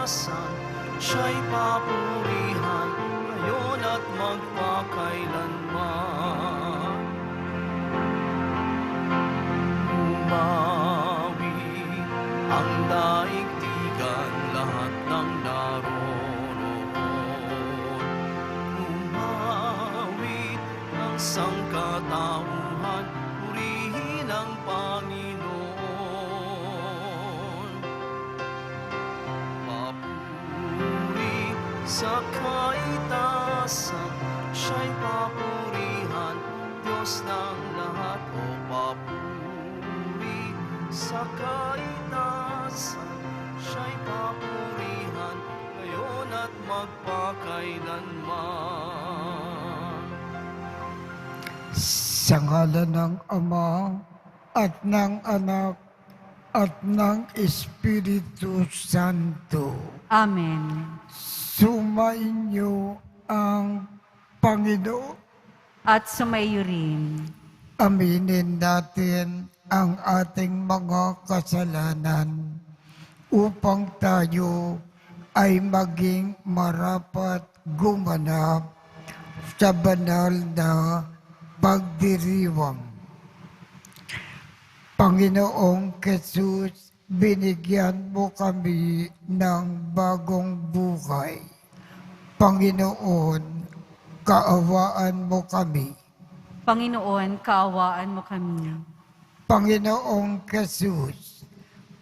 kaligtasan, siya'y papurihan ngayon at magpakailanman. Umawi ang daigdigan, lahat ng naroroon. Umawi ang sangkatauhan, purihin ang Panginoon. Papuri sa kaitasan, siya'y papurihan, Diyos ng lahat. O papuri sa kaitasan, siya'y papurihan ngayon at magpakailanman. Sa ngalan ng Ama at ng Anak at ng Espiritu Santo. Amen. Sumainyo ang Panginoon. At sumayo rin. Aminin natin ang ating mga kasalanan upang tayo ay maging marapat gumanap sa banal na pagdiriwang. Panginoong Jesus, binigyan mo kami ng bagong buhay. Panginoon, kaawaan mo kami. Panginoon, kaawaan mo kami. Panginoong Jesus,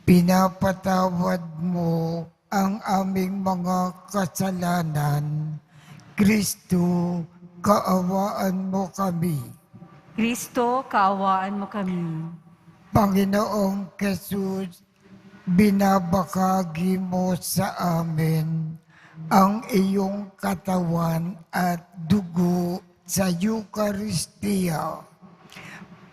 pinapatawad mo ang aming mga kasalanan. Kristo, kaawaan mo kami. Kristo, kaawaan mo kami. Panginoong Jesus, binabakagi mo sa amin ang iyong katawan at dugo sa Eucharistia.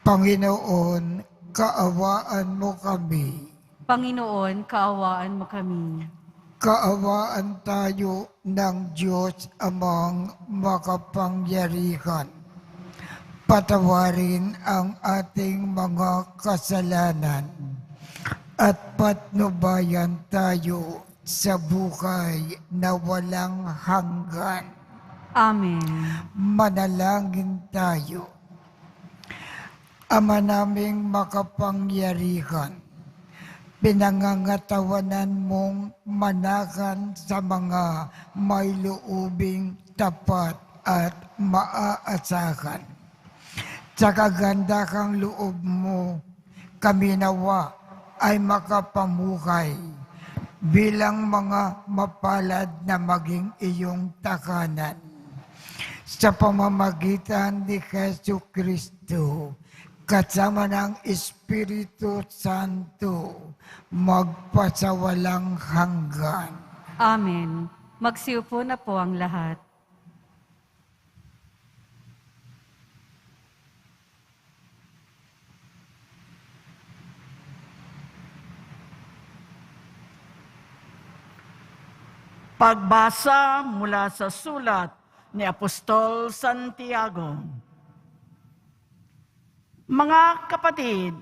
Panginoon, kaawaan mo kami. Panginoon, kaawaan mo kami. Kaawaan tayo ng Diyos amang makapangyarihan. Patawarin ang ating mga kasalanan at patnubayan tayo sa buhay na walang hanggan. Amen. Manalangin tayo. Ama naming makapangyarihan, pinangangatawanan mong manakan sa mga may loobing tapat at maaasahan. Sa kagandahang loob mo, kami nawa ay makapamuhay bilang mga mapalad na maging iyong takanan. Sa pamamagitan ni Jesu Kristo, kasama ng Espiritu Santo, magpasawalang hanggan. Amen. Magsiupo na po ang lahat. Pagbasa mula sa sulat ni Apostol Santiago. Mga kapatid,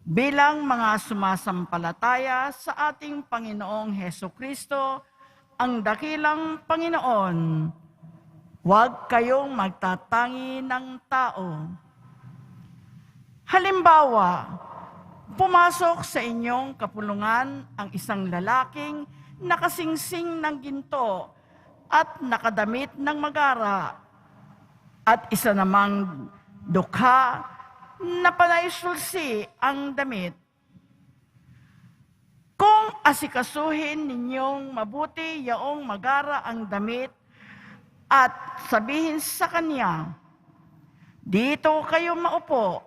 bilang mga sumasampalataya sa ating Panginoong Hesukristo, ang dakilang Panginoon, huwag kayong magtatangi ng tao. Halimbawa, pumasok sa inyong kapulungan ang isang lalaking nakasingsing ng ginto at nakadamit ng magara, at isa namang dukha na panaisulsi ang damit. Kung asikasuhin ninyong mabuti yaong magara ang damit at sabihin sa kanya, dito kayo maupo,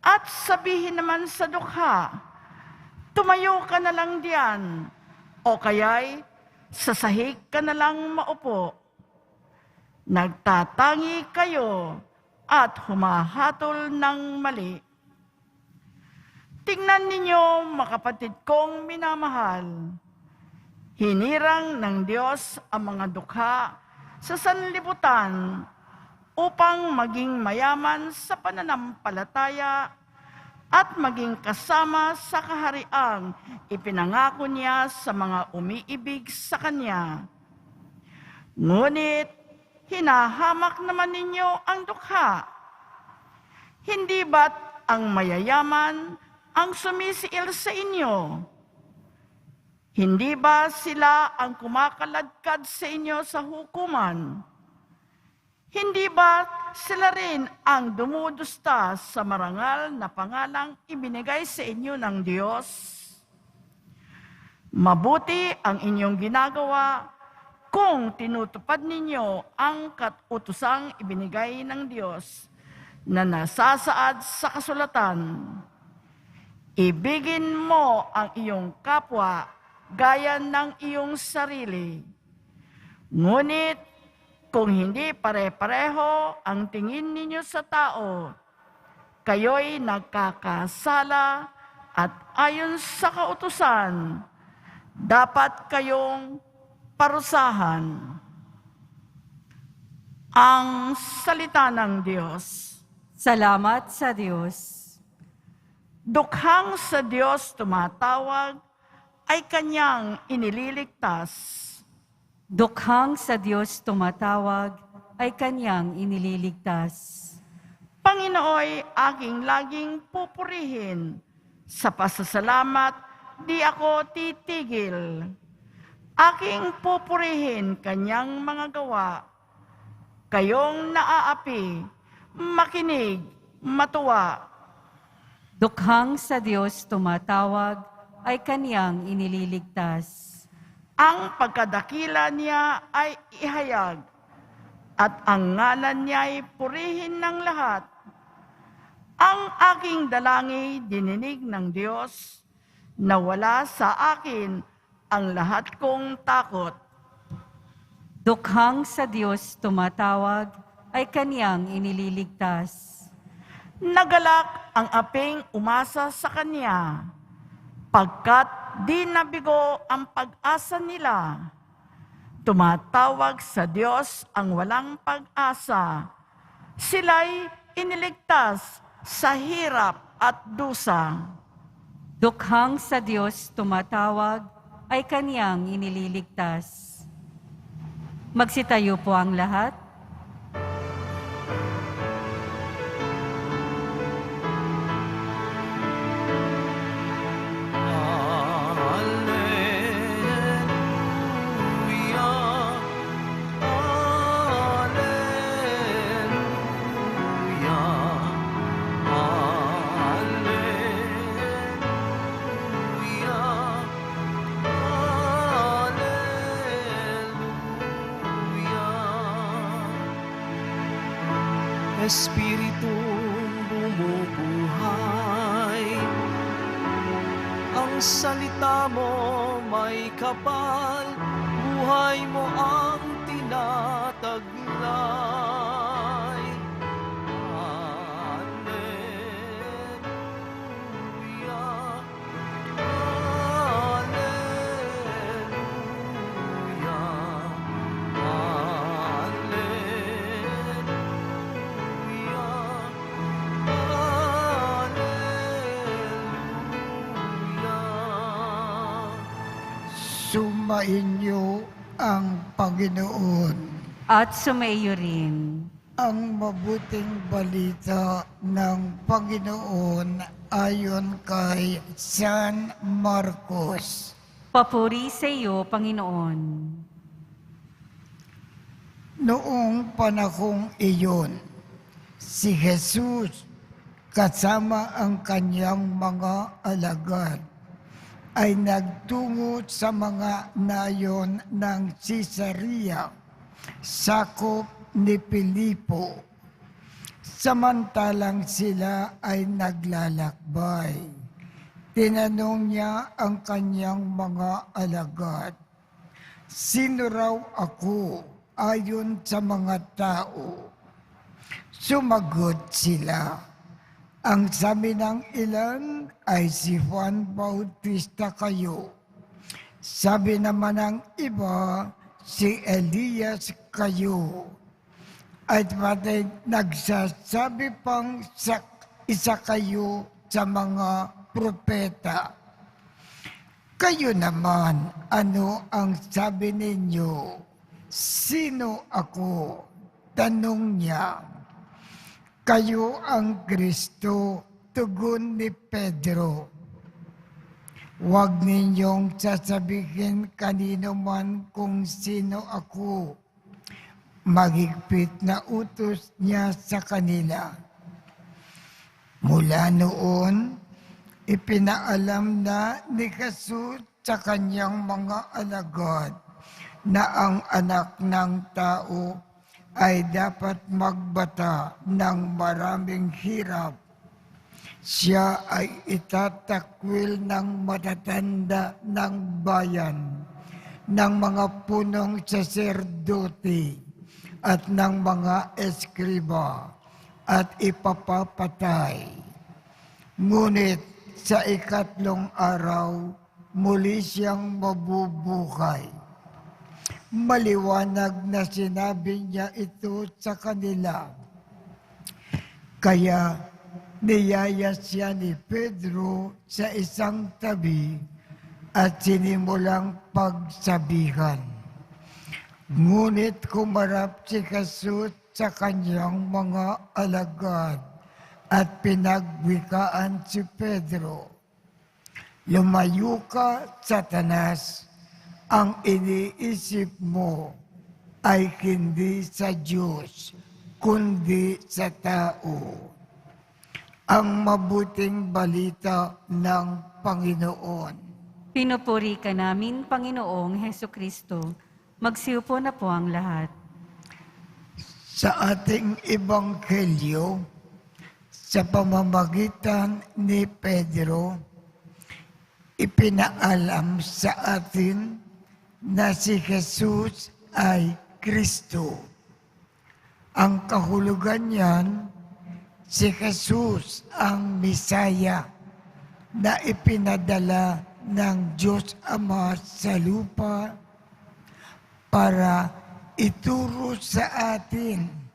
at sabihin naman sa dukha, tumayo ka na lang diyan, o kaya'y sa sahig ka na lang maupo. Nagtatangi kayo at humahatol ng mali. Tingnan ninyo, mga kapatid kong minamahal, hinirang ng Diyos ang mga dukha sa sanlibutan upang maging mayaman sa pananampalataya at maging kasama sa kahariang ipinangako niya sa mga umiibig sa Kanya. Ngunit, hinahamak naman ninyo ang dukha. Hindi ba't ang mayayaman ang sumisiil sa inyo? Hindi ba sila ang kumakaladkad sa inyo sa hukuman? Hindi ba sila rin ang dumudusta sa marangal na pangalang ibinigay sa inyo ng Diyos? Mabuti ang inyong ginagawa kung tinutupad ninyo ang kautusang ibinigay ng Diyos na nasasaad sa kasulatan. Ibigin mo ang iyong kapwa gaya ng iyong sarili. Ngunit kung hindi pare-pareho ang tingin ninyo sa tao, kayo'y nagkakasala at ayon sa kautusan, dapat kayong parusahan. Ang salita ng Diyos. Salamat sa Diyos. Dukhang sa Diyos tumatawag ay Kanyang inililigtas. Dukhang sa Diyos tumatawag ay Kanyang inililigtas. Panginooy aking laging pupurihin. Sa pasasalamat, di ako titigil. Aking pupurihin Kanyang mga gawa. Kayong naaapi, makinig, matuwa. Dukhang sa Diyos tumatawag ay Kanyang inililigtas. Ang pagkadakila niya ay ihayag, at ang ngalan niya ay purihin ng lahat. Ang aking dalangin dininig ng Diyos, na wala sa akin ang lahat kong takot. Dukhang sa Diyos tumatawag ay Kanyang inililigtas. Nagalak ang aping umasa sa Kanya, pagkat di nabigo ang pag-asa nila. Tumatawag sa Diyos ang walang pag-asa. Sila'y iniligtas sa hirap at dusa. Dukhang sa Diyos tumatawag ay Kanyang inililigtas. Magsitayo po ang lahat. Espiritong bumubuhay, ang salita mo may kapal, buhay mo ang tinataglay. Alleluia, Sumainyo ang Panginoon. At sumaiyo rin. Ang mabuting balita ng Panginoon ayon kay San Marcos. Papuri sa iyo, Panginoon. Noong panahong iyon, si Jesus kasama ang kanyang mga alagad ay nagtungo sa mga nayon ng Caesarea, sakop ni Filipo. Samantalang sila ay naglalakbay, tinanong niya ang kanyang mga alagad, "Sino raw ako ayon sa mga tao?" Sumagot sila, "Ang sabi ng ilan ay si Juan Bautista kayo. Sabi naman ng iba, si Elias kayo. At pati nagsasabi pang isa kayo sa mga propeta. Kayo naman, ano ang sabi ninyo? Sino ako? Tanong niya. Kayo ang Kristo, tugon ni Pedro. Huwag ninyong sasabihin kanino man kung sino ako. Mahigpit na utos niya sa kanila. Mula noon, ipinaalam na ni Jesus sa kanyang mga alagad na ang anak ng tao ay dapat magbata ng maraming hirap. Siya ay itatakwil ng matatanda ng bayan, ng mga punong saserdote at ng mga eskriba at ipapapatay. Ngunit sa ikatlong araw, muli siyang mabubuhay. Maliwanag na sinabi niya ito sa kanila. Kaya niyaya siya ni Pedro sa isang tabi at sinimulang pagsabihan. Ngunit kumarap si Jesus sa kanyang mga alagad at pinagwikaan si Pedro. Lumayo ka, Satanas, ang iniisip mo ay hindi sa Diyos, kundi sa tao. Ang mabuting balita ng Panginoon. Pinupuri ka namin, Panginoong Heso Kristo. Magsiupo na po ang lahat. Sa ating ebanghelyo, sa pamamagitan ni Pedro, ipinaalam sa atin na si Jesus ay Kristo. Ang kahulugan niyan, si Jesus ang Misaya na ipinadala ng Diyos Ama sa lupa para ituro sa atin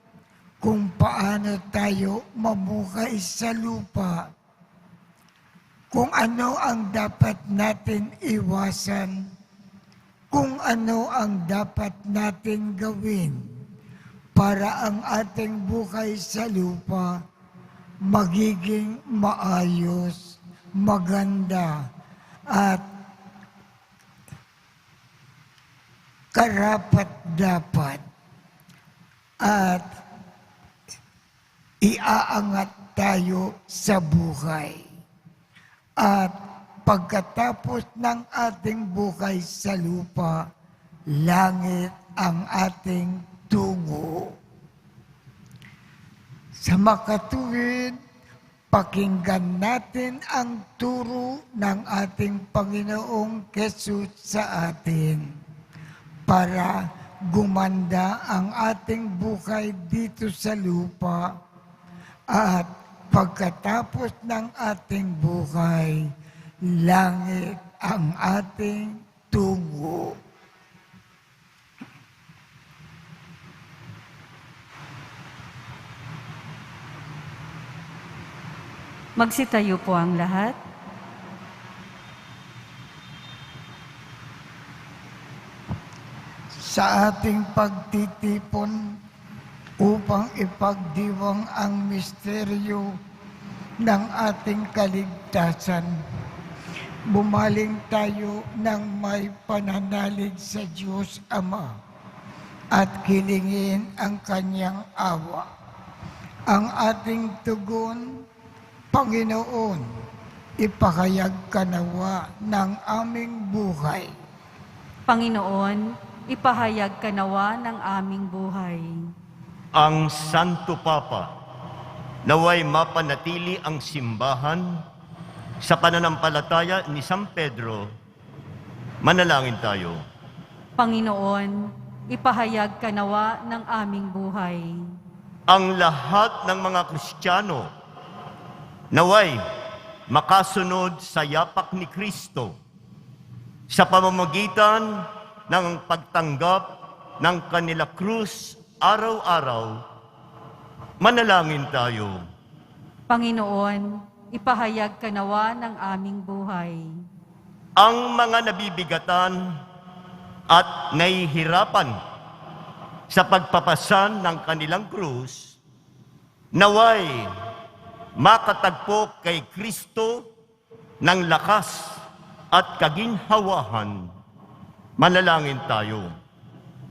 kung paano tayo mamuhay sa lupa, kung ano ang dapat natin iwasan, kung ano ang dapat natin gawin para ang ating buhay sa lupa magiging maayos, maganda, at karapat-dapat, at iaangat tayo sa buhay. At pagkatapos ng ating buhay sa lupa, langit ang ating tungo. Sa makatuwid, pakinggan natin ang turo ng ating Panginoong Jesus sa atin para gumanda ang ating buhay dito sa lupa at pagkatapos ng ating buhay, langit ang ating tungo. Magsitayo po ang lahat. Sa ating pagtitipon upang ipagdiwang ang misteryo ng ating kaligtasan, bumaling tayo ng may pananalig sa Diyos Ama at kilingin ang kanyang awa. Ang ating tugon, Panginoon, ipahayag ka nawa ng aming buhay. Panginoon, ipahayag ka nawa ng aming buhay. Ang Santo Papa, naway mapanatili ang simbahan sa pananampalataya ni San Pedro. Manalangin tayo. Panginoon, ipahayag ka nawa ng aming buhay. Ang lahat ng mga Kristiyano, naway makasunod sa yapak ni Kristo sa pamamagitan ng pagtanggap ng kanila krus araw-araw. Manalangin tayo. Panginoon, ipahayag ka nawa ng aming buhay. Ang mga nabibigatan at nahihirapan sa pagpapasan ng kanilang krus, naway makatagpo kay Kristo ng lakas at kaginhawahan. Manalangin tayo.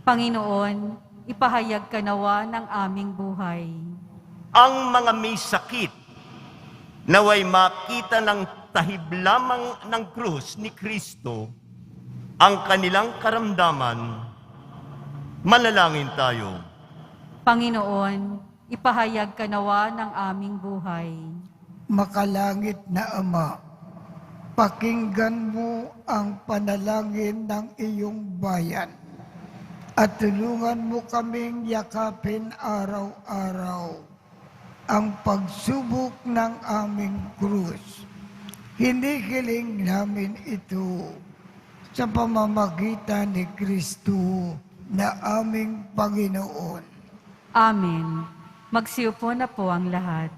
Panginoon, ipahayag ka nawa ng aming buhay. Ang mga may sakit, naway makita ng tahib lamang ng krus ni Kristo ang kanilang karamdaman. Manalangin tayo. Panginoon, ipahayag ka nawa ng aming buhay. Makalangit na Ama, pakinggan mo ang panalangin ng iyong bayan at tulungan mo kaming yakapin araw-araw ang pagsubok ng aming krus. Hinihiling namin ito sa pamamagitan ni Kristo na aming Panginoon. Amen. Magsiupo na po ang lahat.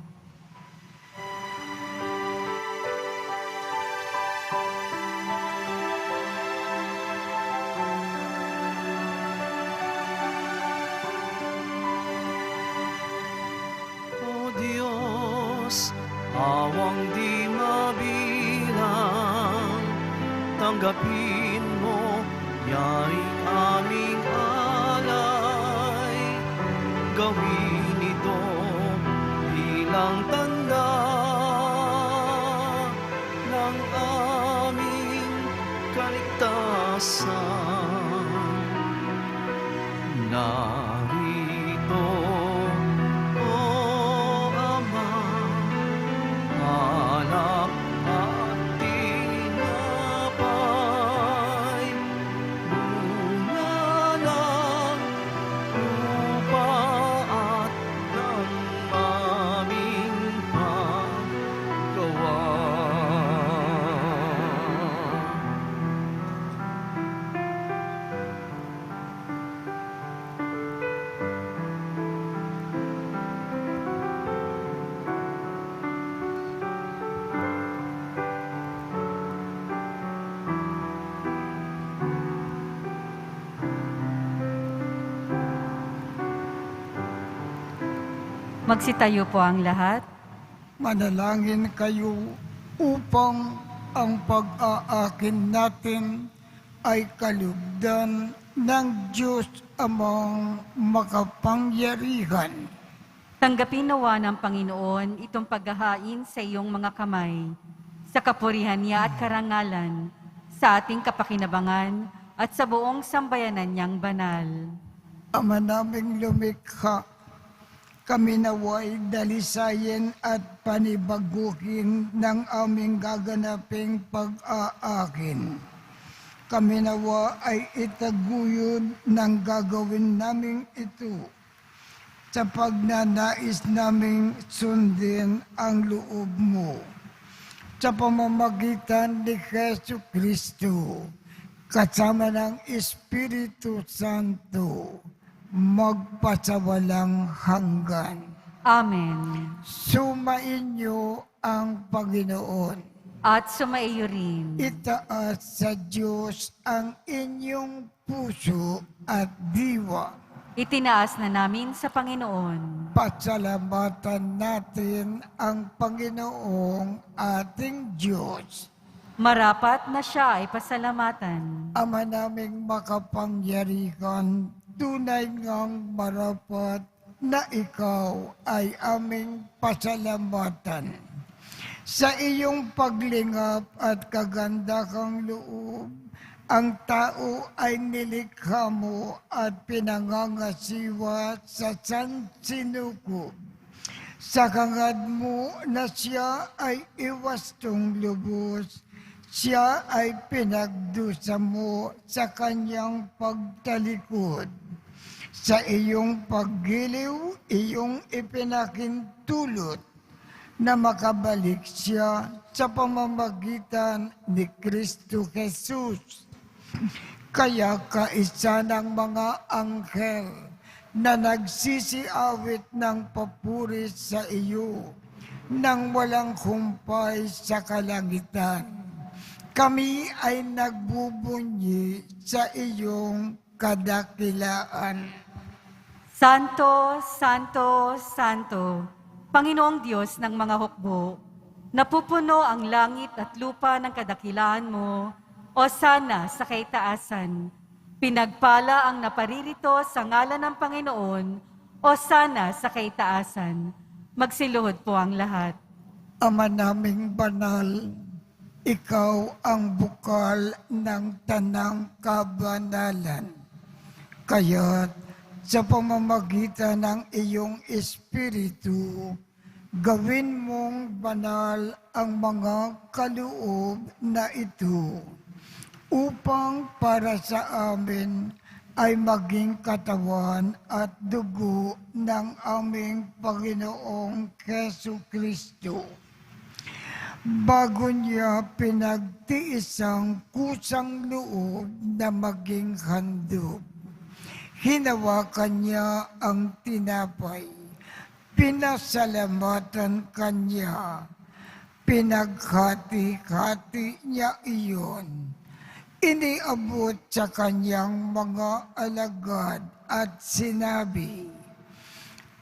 O Diyos, awang di mabilang, tanggapin mo yaing aming alay. Gawin ito bilang tanda ng aming kaligtasan. Narito, O Ama, alak at tinapay, bunga ng lupa at ng aming paggawa. Magsitayo po ang lahat. Manalangin kayo upang ang pag-aakin natin ay kalugdan ng Diyos Amang makapangyarihan. Tanggapin nawa ng Panginoon itong paghahain sa iyong mga kamay, sa kapurihan niya at karangalan, sa ating kapakinabangan at sa buong sambayanan niyang banal. Ama naming lumikha, kami naway dalisayin at panibaguhin ng aming gaganaping pag-aakin. Kami nawa ay itaguyod ng gagawin naming ito sa pagnanais naming sundin ang loob mo. Sa pamamagitan ni Jesu Kristo, kasama ng Espiritu Santo, magpasawalang hanggan. Amen. Sumainyo ang Panginoon. At sumaiyo rin. Itaas sa Diyos ang inyong puso at diwa. Itinaas na namin sa Panginoon. Pasalamatan natin ang Panginoong ating Diyos. Marapat na siya ay pasalamatan. Ama naming makapangyarihan, tunay ngang marapat na ikaw ay aming pasalamatan. Sa iyong paglingap at kagandahang loob, ang tao ay nilikha mo at pinangangasiwa sa sansinukob. Sa hangad mo na siya ay iwastong lubos, siya ay pinagdusa mo sa kanyang pagtalikod. Sa iyong paggiliw, iyong ipinakintulot na makabalik siya sa pamamagitan ni Kristo Jesus. Kaya kaisa ng mga anghel na nagsisiawit ng papuri sa iyo, nang walang humpay sa kalangitan. Kami ay nagbubunyi sa iyong kadakilaan. Santo, Santo, Santo, Panginoong Diyos ng mga hukbo, napupuno ang langit at lupa ng kadakilaan mo, o sana sa kaitaasan. Pinagpala ang naparirito sa ngalan ng Panginoon, o sana sa kaitaasan. Magsiluhod po ang lahat. Ama naming banal, ikaw ang bukal ng tanang kabanalan. Kaya't sa pamamagitan ng iyong Espiritu, gawin mong banal ang mga kaloob na ito, upang para sa amin ay maging katawan at dugo ng aming Panginoong Jesucristo. Bago niya pinagtiis ang kusang loob na maging handog, hinawakan niya ang tinapay, pinasalamatan kanya, pinaghati-hati niya iyon, iniabot sa kanyang mga alagad at sinabi,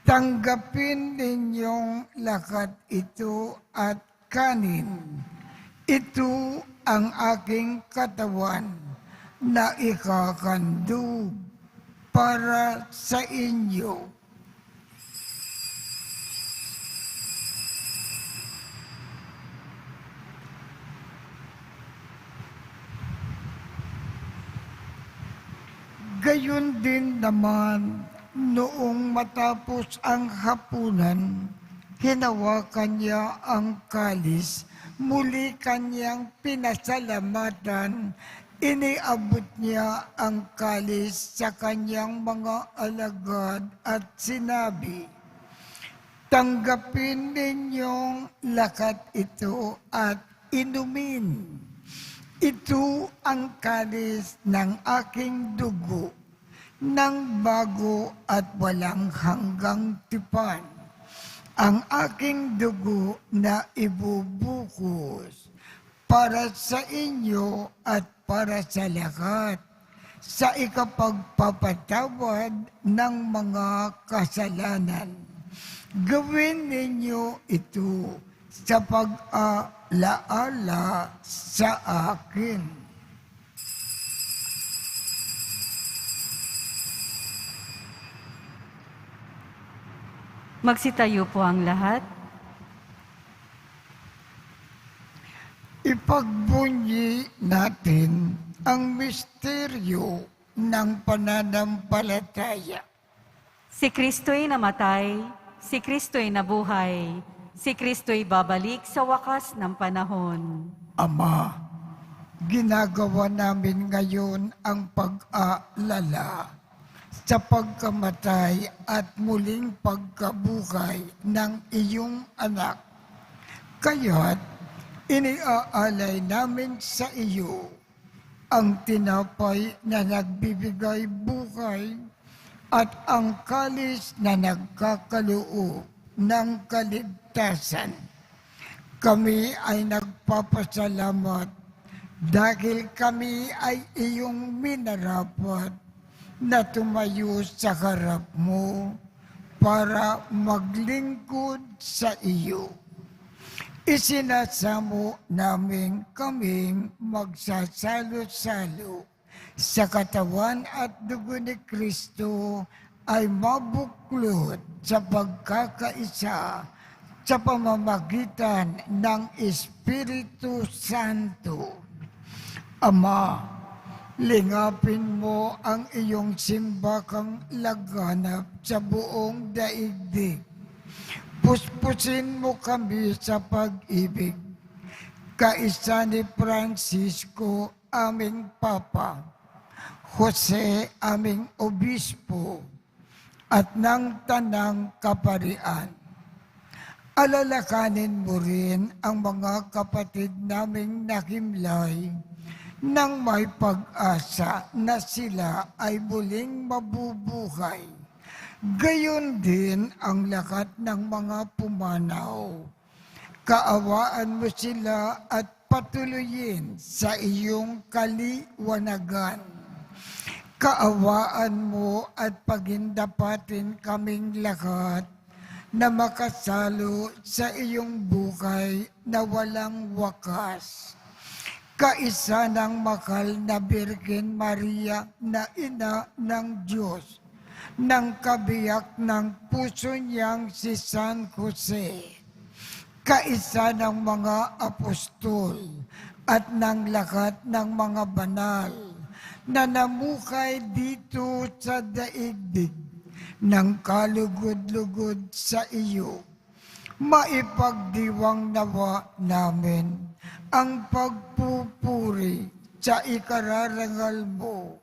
"Tanggapin ninyong lahat ito at kanin. Ito ang aking katawan na ikakandog para sa inyo." Gayon din naman, noong matapos ang hapunan, hinawakan niya ang kalis, muli kanyang pinasalamatan, iniabot niya ang kalis sa kanyang mga alagad at sinabi, "Tanggapin ninyong lahat ito at inumin. Ito ang kalis ng aking dugo, ng bago at walang hanggang tipan. Ang aking dugo na ibubukos para sa inyo at para sa lahat, sa ikapagpapatawad ng mga kasalanan. Gawin ninyo ito sa pag-alaala sa akin." Magsitayo po ang lahat. Ipagbunyi natin ang misteryo ng pananampalataya. Si Kristo'y namatay, si Kristo'y nabuhay, si Kristo'y babalik sa wakas ng panahon. Ama, ginagawa namin ngayon ang pag-aalala sa pagkamatay at muling pagkabuhay ng iyong anak. Kaya't iniaalay namin sa iyo ang tinapay na nagbibigay buhay at ang kalis na nagkakaloob ng kaligtasan. Kami ay nagpapasalamat dahil kami ay iyong minarapat na tumayo sa harap mo para maglingkod sa iyo. Isinasamo namin kaming magsasalo-salo sa katawan at dugo ni Kristo ay mabuklod sa pagkakaisa sa pamamagitan ng Espiritu Santo. Ama, lingapin mo ang iyong simbakang laganap sa buong daigdig. Puspusin mo kami sa pag-ibig. Kaisa ni Francisco, aming Papa, Jose, aming Obispo, at ng Tanang Kaparian. Alalakanin mo rin ang mga kapatid naming nakimlay nang may pag-asa na sila ay muling mabubuhay. Gayon din ang lahat ng mga pumanaw Kaawaan mo sila at patuloyin sa iyong kaliwanagan. Kaawaan mo at pagindapatin kaming lahat na makasalo sa iyong buhay na walang wakas. Kaisa ng mahal na Birhen Maria na ina ng Diyos, ng kabiyak ng puso niyang si San Jose, kaisa ng mga apostol at ng lahat ng mga banal na namukay dito sa daigdig ng kalugod-lugod sa iyo. Maipagdiwang nawa namin ang pagpupuri sa ikararangal mo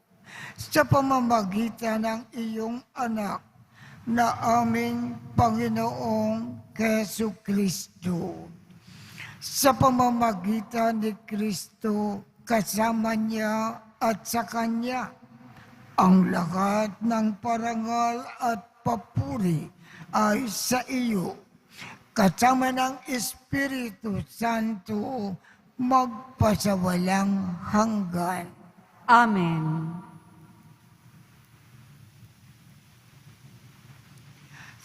sa pamamagitan ng iyong anak na aming Panginoong Jesucristo. Sa pamamagitan ni Kristo, kasama niya at sa Kanya, ang lahat ng parangal at papuri ay sa iyo, kasama ng Espiritu Santo, magpasawalang hanggan. Amen.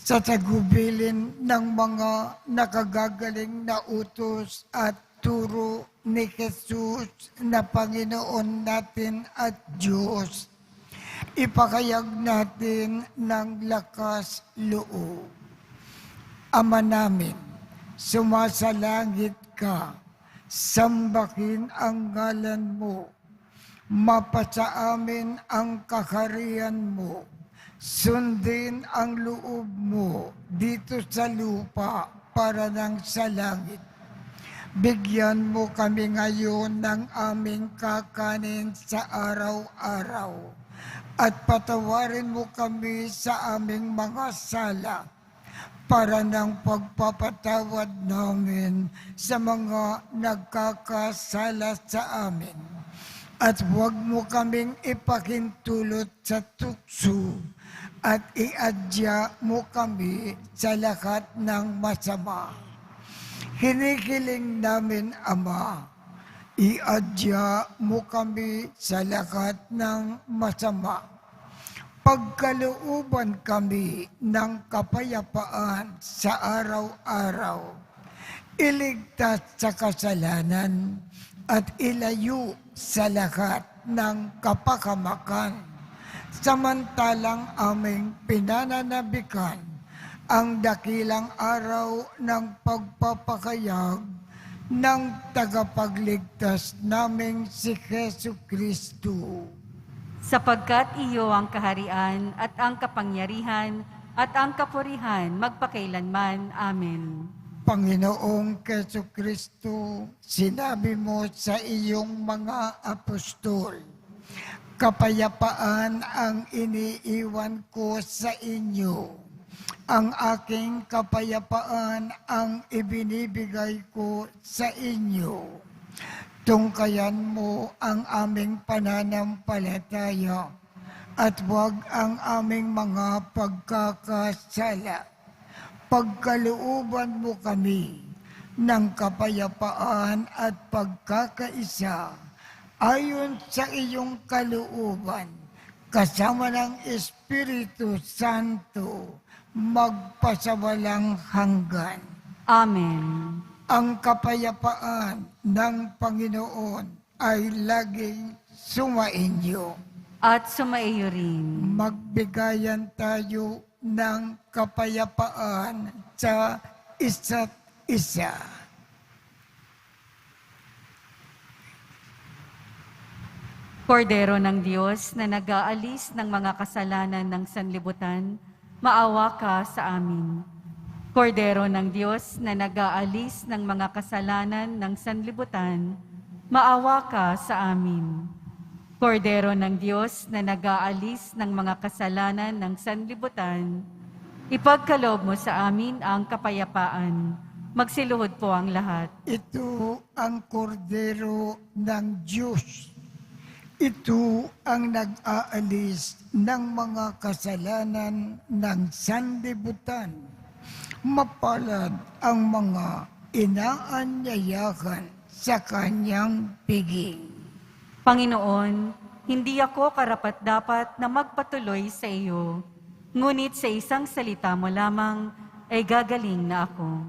Sa tagubilin ng mga nakagagaling na utos at turo ni Jesus na Panginoon natin at Diyos, ipakayag natin ng lakas loob. Ama namin, sumasalangit ka, sambahin ang ngalan mo, mapasa amin ang kaharian mo, sundin ang loob mo dito sa lupa para nang sa langit. Bigyan mo kami ngayon ng aming kakanin sa araw-araw at patawarin mo kami sa aming mga sala para ng pagpapatawad namin sa mga nagkakasala sa amin. At huwag mo kaming ipakintulot sa tukso at iadya mo kami sa lahat ng masama. Hinihiling namin, Ama, iadya mo kami sa lahat ng masama. Pagkalooban kami ng kapayapaan sa araw-araw, iligtas sa kasalanan at ilayo sa lahat ng kapakamakan, samantalang aming pinananabikan ang dakilang araw ng pagpapakayag ng tagapagligtas naming si Jesucristo. Sapagkat iyo ang kaharian at ang kapangyarihan at ang kapurihan magpakailanman. Amen. Panginoong Jesucristo, sinabi mo sa iyong mga apostol, kapayapaan ang iniiwan ko sa inyo. Ang aking kapayapaan ang ibinibigay ko sa inyo. Tungkayan mo ang aming pananampalataya at huwag ang aming mga pagkakasala. Pagkalooban mo kami ng kapayapaan at pagkakaisa ayon sa iyong kalooban, kasama ng Espiritu Santo, magpasawalang hanggan. Amen. Ang kapayapaan ng Panginoon ay laging sumainyo. At sumaiyo rin. Magbigayan tayo ng kapayapaan sa isa't isa. Kordero ng Diyos na nag-aalis ng mga kasalanan ng sanlibutan, maawa ka sa amin. Kordero ng Diyos na nag-aalis ng mga kasalanan ng sanlibutan, maawa ka sa amin. Kordero ng Diyos na nag-aalis ng mga kasalanan ng sanlibutan, ipagkaloob mo sa amin ang kapayapaan. Magsiluhod po ang lahat. Ito ang kordero ng Diyos. Ito ang nag-aalis ng mga kasalanan ng sanlibutan. Mapalad ang mga inaanyayahan sa kanyang piging. Panginoon, hindi ako karapat-dapat na magpatuloy sa iyo, ngunit sa isang salita mo lamang ay gagaling na ako.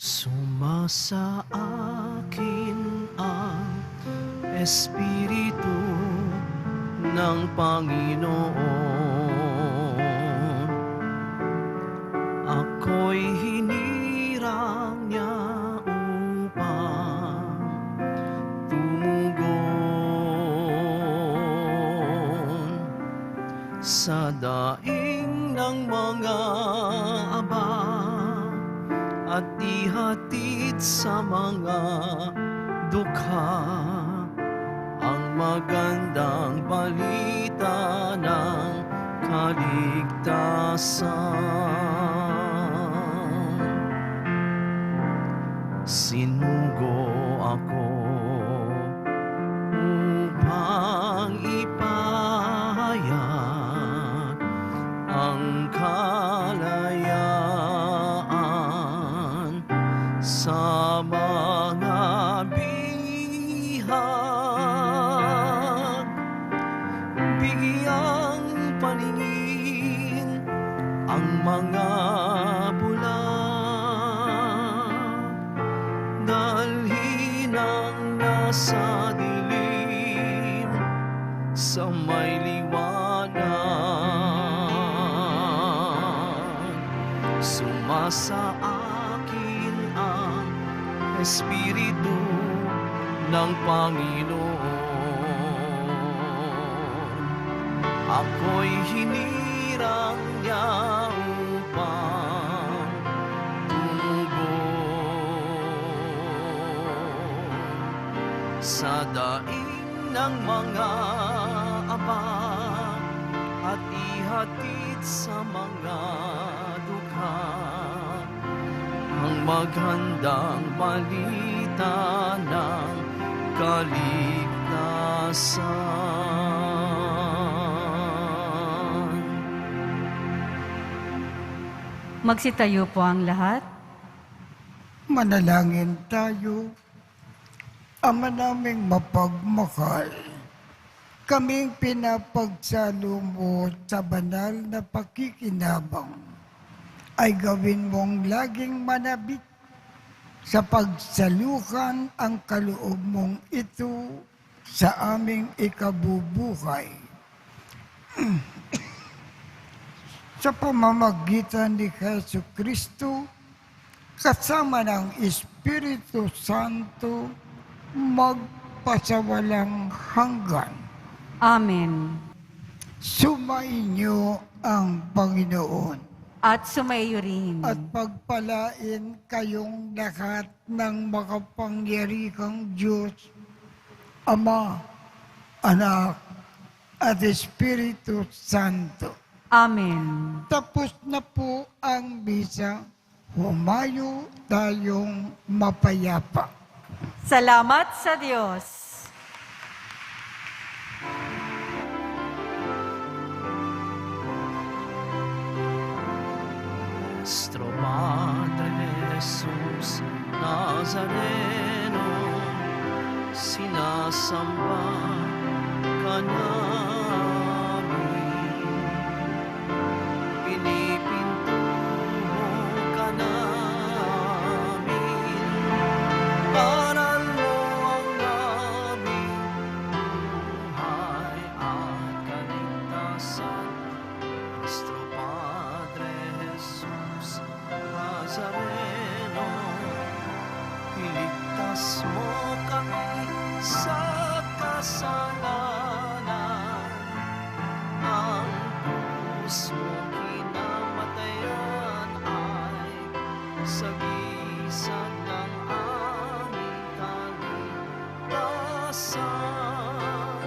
Sumasa akin ang Espiritu ng Panginoon. Ako'y hinirang niya upang tumugon sa daing ng mga abang at ihatid sa mga dukha ang magandang balita ng kaligtasan. Sinugo ako upang ipahayag ang kalayaan sa mga bihag. Bigyang paningin ang mga bulag, dalhin ang nasa dilim sa may liwanag. Sumasa akin ang Espiritu ng Panginoon. Ako'y hinirang niya upang tumugon sa daing ng mga abang at ihatid sa mga dukha ang maghandang balita ng kaligtasan. Magsitayo po ang lahat. Manalangin tayo. Ama naming mapagmahal, kaming pinapagsalo mo sa banal na pakikinabang ay gawin mong laging manabik sa pagsalukan ang kaloob mong ito sa aming ikabubuhay. Sa pamamagitan ni Jesu Kristo, kasama ng Espiritu Santo, magpasawalang hanggan. Amen. Sumainyo ang Panginoon At sumaiyo rin. at pagpalain kayong lahat ng makapangyarihang Diyos, Ama, Anak, at Espiritu Santo. Amen. Tapos na po ang misa. Humayo tayong mapayapa. Salamat sa Diyos. Nuestro Padre Jesus Nazareno, sinasamba ka namin, pinipintuho ka namin, aral mo ang aming buhay at kaligtasan. Nuestro Padre Jesus Nazareno, kaligtasan.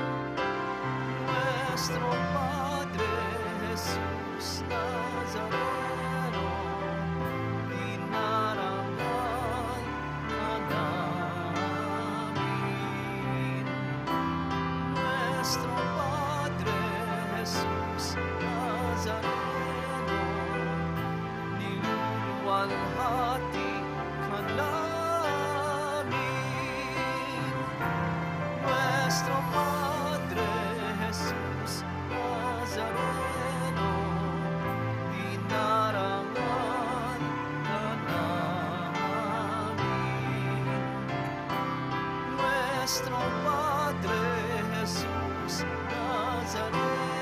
Nuestro Padre Jesus Nazareno, dinarangan ka namin. Nuestro Padre Jesus Nazareno, niluluwalhati ka namin. Nuestro Padre Jesus Nazareno, dinarangan ka namin. Nuestro Padre Jesus Nazareno,